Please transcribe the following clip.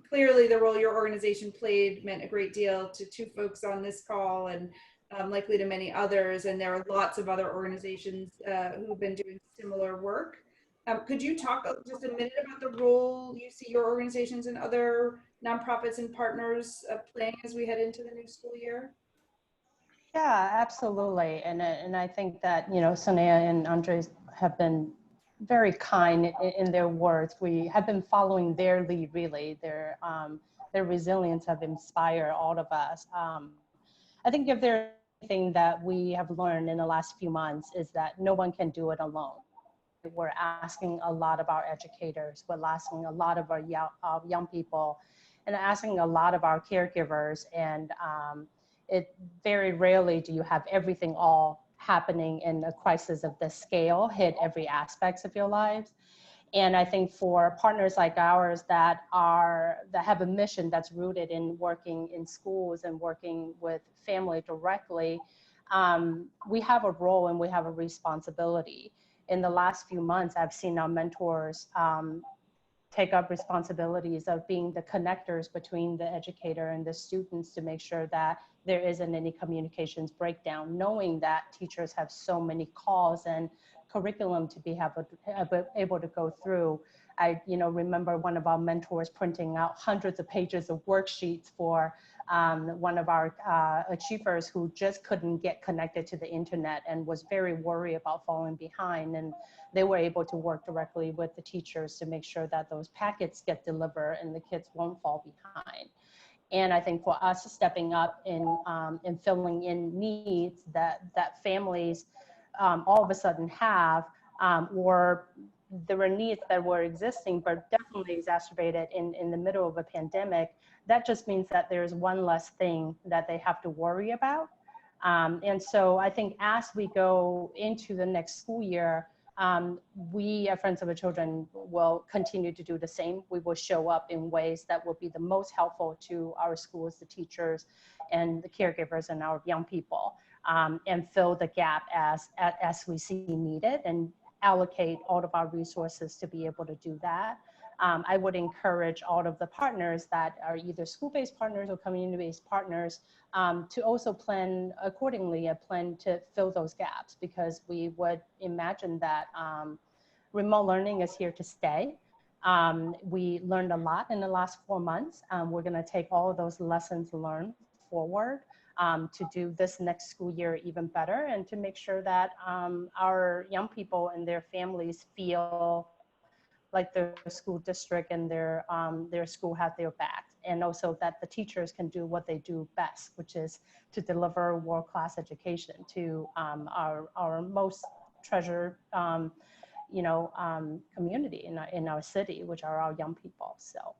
clearly the role your organization played meant a great deal to two folks on this call, and likely to many others. And there are lots of other organizations who've been doing similar work. Could you talk just a minute about the role you see your organizations and other nonprofits and partners playing as we head into the new school year? Yeah, absolutely. And I think that, you know, Sonia and Andres have been very kind in their words. We have been following their lead, really. Their resilience have inspired all of us. I think if there's anything that we have learned in the last few months is that no one can do it alone. We're asking a lot of our educators, we're asking a lot of our young people, and asking a lot of our caregivers. And it very rarely do you have everything all happening in a crisis of this scale hit every aspects of your lives. And I think for partners like ours that have a mission that's rooted in working in schools and working with family directly, we have a role and we have a responsibility. In the last few months, I've seen our mentors take up responsibilities of being the connectors between the educator and the students to make sure that there isn't any communications breakdown, knowing that teachers have so many calls and curriculum to be able to go through. I remember one of our mentors printing out hundreds of pages of worksheets for one of our achievers who just couldn't get connected to the internet and was very worried about falling behind. And they were able to work directly with the teachers to make sure that those packets get delivered and the kids won't fall behind. And I think for us stepping up in filling in needs that families all of a sudden have, or there were needs that were existing but definitely exacerbated in the middle of a pandemic, that just means that there's one less thing that they have to worry about. And so I think as we go into the next school year, we at Friends of the Children will continue to do the same. We will show up in ways that will be the most helpful to our schools, the teachers, and the caregivers and our young people, and fill the gap as we see needed and allocate all of our resources to be able to do that. I would encourage all of the partners that are either school-based partners or community-based partners to also plan accordingly, a plan to fill those gaps, because we would imagine that remote learning is here to stay. We learned a lot in the last 4 months. We're gonna take all of those lessons learned forward to do this next school year even better, and to make sure that our young people and their families feel like their school district and their school has their back, and also that the teachers can do what they do best, which is to deliver world-class education to our most treasured community in our city, which are our young people. So